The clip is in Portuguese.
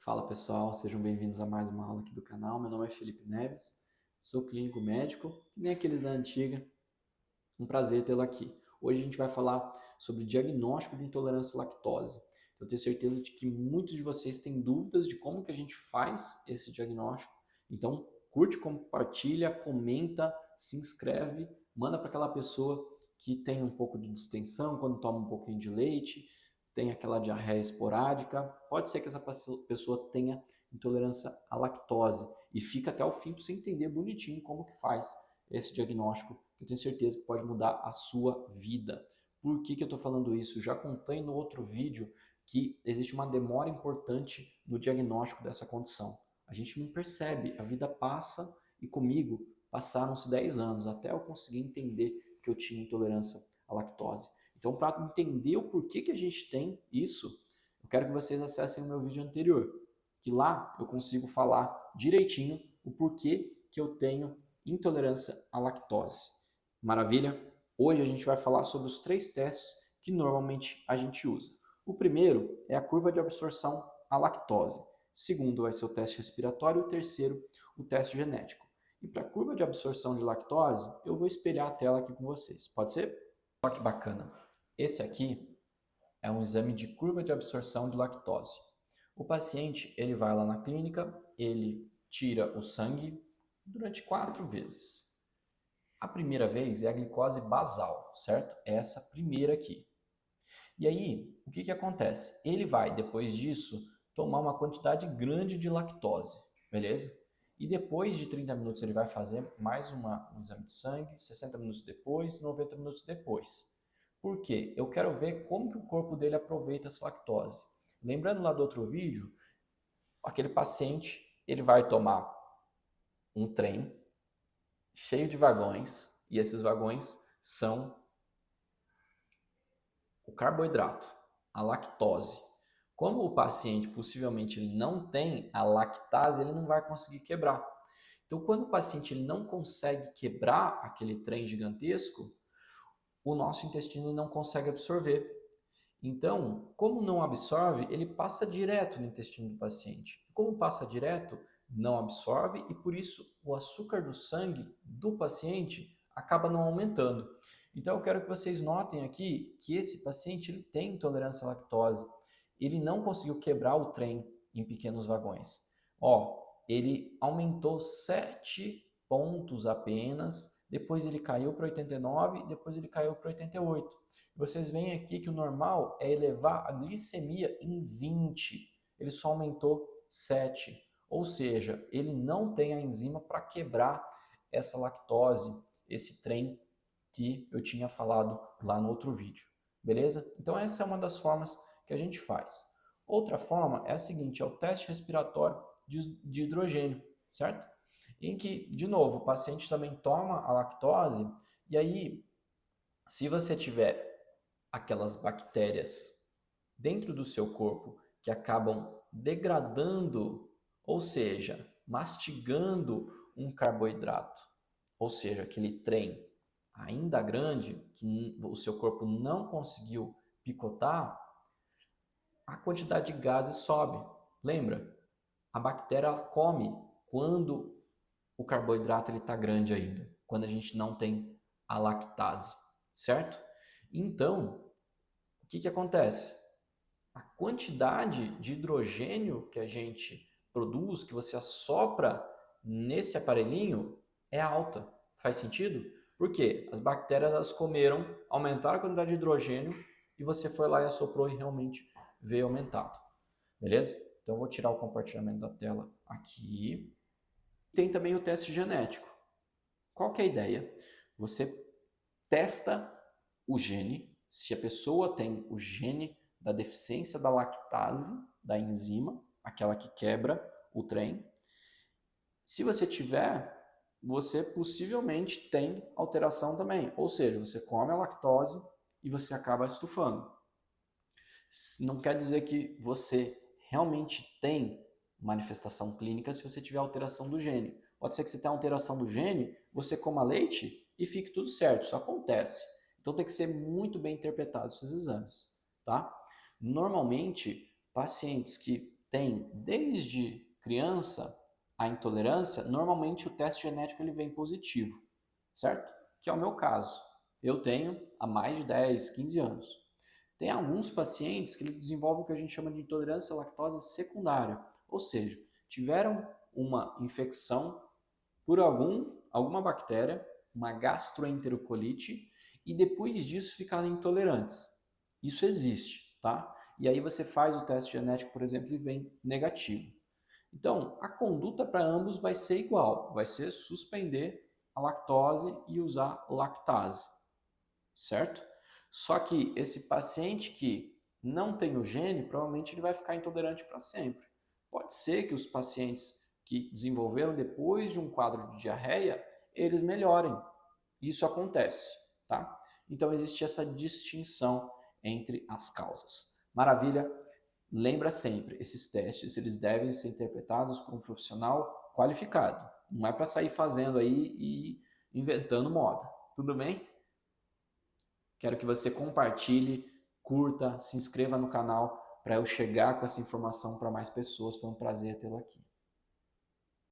Fala pessoal, sejam bem-vindos a mais uma aula aqui do canal. Meu nome é Felipe Neves, sou clínico médico, que nem aqueles da antiga. Um prazer tê-lo aqui. Hoje a gente vai falar sobre diagnóstico de intolerância à lactose. Eu tenho certeza de que muitos de vocês têm dúvidas de como que a gente faz esse diagnóstico. Então, curte, compartilha, comenta, se inscreve, manda para aquela pessoa que tem um pouco de distensão quando toma um pouquinho de leite, tem aquela diarreia esporádica. Pode ser que essa pessoa tenha intolerância à lactose e fica até o fim para você entender bonitinho como que faz esse diagnóstico. Eu tenho certeza que pode mudar a sua vida. Por que eu estou falando isso? Já contei no outro vídeo que existe uma demora importante no diagnóstico dessa condição. A gente não percebe, a vida passa e comigo passaram-se 10 anos até eu conseguir entender que eu tinha intolerância à lactose. Então, para entender o porquê que a gente tem isso, eu quero que vocês acessem o meu vídeo anterior, que lá eu consigo falar direitinho o porquê que eu tenho intolerância à lactose. Maravilha? Hoje a gente vai falar sobre os 3 testes que normalmente a gente usa. O primeiro é a curva de absorção à lactose. O segundo vai ser o teste respiratório e o terceiro, o teste genético. E para a curva de absorção de lactose, eu vou espelhar a tela aqui com vocês. Pode ser? Olha que bacana. Esse aqui é um exame de curva de absorção de lactose. O paciente ele vai lá na clínica, ele tira o sangue durante 4 vezes. A primeira vez é a glicose basal, certo? É essa primeira aqui. E aí, o que acontece? Ele vai, depois disso, tomar uma quantidade grande de lactose, beleza? E depois de 30 minutos ele vai fazer mais um exame de sangue, 60 minutos depois, 90 minutos depois. Por quê? Eu quero ver como que o corpo dele aproveita essa lactose. Lembrando lá do outro vídeo, aquele paciente, ele vai tomar um trem cheio de vagões, e esses vagões são o carboidrato, a lactose. Como o paciente possivelmente ele não tem a lactase, ele não vai conseguir quebrar. Então, quando o paciente ele não consegue quebrar aquele trem gigantesco, o nosso intestino não consegue absorver. Então, como não absorve, ele passa direto no intestino do paciente. Como passa direto, não absorve e por isso o açúcar do sangue do paciente acaba não aumentando. Então, eu quero que vocês notem aqui que esse paciente ele tem intolerância à lactose. Ele não conseguiu quebrar o trem em pequenos vagões. Ó, ele aumentou 7 pontos apenas, depois ele caiu para 89, depois ele caiu para 88. Vocês veem aqui que o normal é elevar a glicemia em 20. Ele só aumentou 7. Ou seja, ele não tem a enzima para quebrar essa lactose, esse trem que eu tinha falado lá no outro vídeo. Beleza? Então essa é uma das formas que a gente faz. Outra forma é a seguinte, é o teste respiratório de hidrogênio, certo? Em que, de novo, o paciente também toma a lactose e aí, se você tiver aquelas bactérias dentro do seu corpo que acabam degradando, ou seja, mastigando um carboidrato, ou seja, aquele trem ainda grande que o seu corpo não conseguiu picotar, a quantidade de gases sobe. Lembra? A bactéria come quando o carboidrato está grande ainda, quando a gente não tem a lactase, certo? Então, o que acontece? A quantidade de hidrogênio que a gente produz, que você assopra nesse aparelhinho, é alta. Faz sentido? Por quê? As bactérias elas comeram, aumentaram a quantidade de hidrogênio e você foi lá e assoprou e realmente veio aumentado. Beleza? Então eu vou tirar o compartilhamento da tela aqui. Tem também o teste genético. Qual que é a ideia? Você testa o gene, se a pessoa tem o gene da deficiência da lactase, da enzima, aquela que quebra o trem. Se você tiver, você possivelmente tem alteração também. Ou seja, você come a lactose e você acaba estufando. Não quer dizer que você realmente tem manifestação clínica se você tiver alteração do gene. Pode ser que você tenha alteração do gene, você coma leite e fique tudo certo. Isso acontece. Então tem que ser muito bem interpretados esses exames, tá? Normalmente, pacientes que tem desde criança a intolerância, normalmente o teste genético ele vem positivo, certo? Que é o meu caso. Eu tenho há mais de 10, 15 anos. Tem alguns pacientes que eles desenvolvem o que a gente chama de intolerância à lactose secundária, ou seja, tiveram uma infecção por alguma bactéria, uma gastroenterocolite, e depois disso ficaram intolerantes. Isso existe, tá? E aí você faz o teste genético, por exemplo, e vem negativo. Então, a conduta para ambos vai ser igual, vai ser suspender a lactose e usar lactase, certo? Só que esse paciente que não tem o gene, provavelmente ele vai ficar intolerante para sempre. Pode ser que os pacientes que desenvolveram depois de um quadro de diarreia, eles melhorem. Isso acontece, tá? Então existe essa distinção entre as causas. Maravilha? Lembra sempre, esses testes eles devem ser interpretados por um profissional qualificado. Não é para sair fazendo aí e inventando moda. Tudo bem? Quero que você compartilhe, curta, se inscreva no canal para eu chegar com essa informação para mais pessoas. Foi um prazer tê-lo aqui.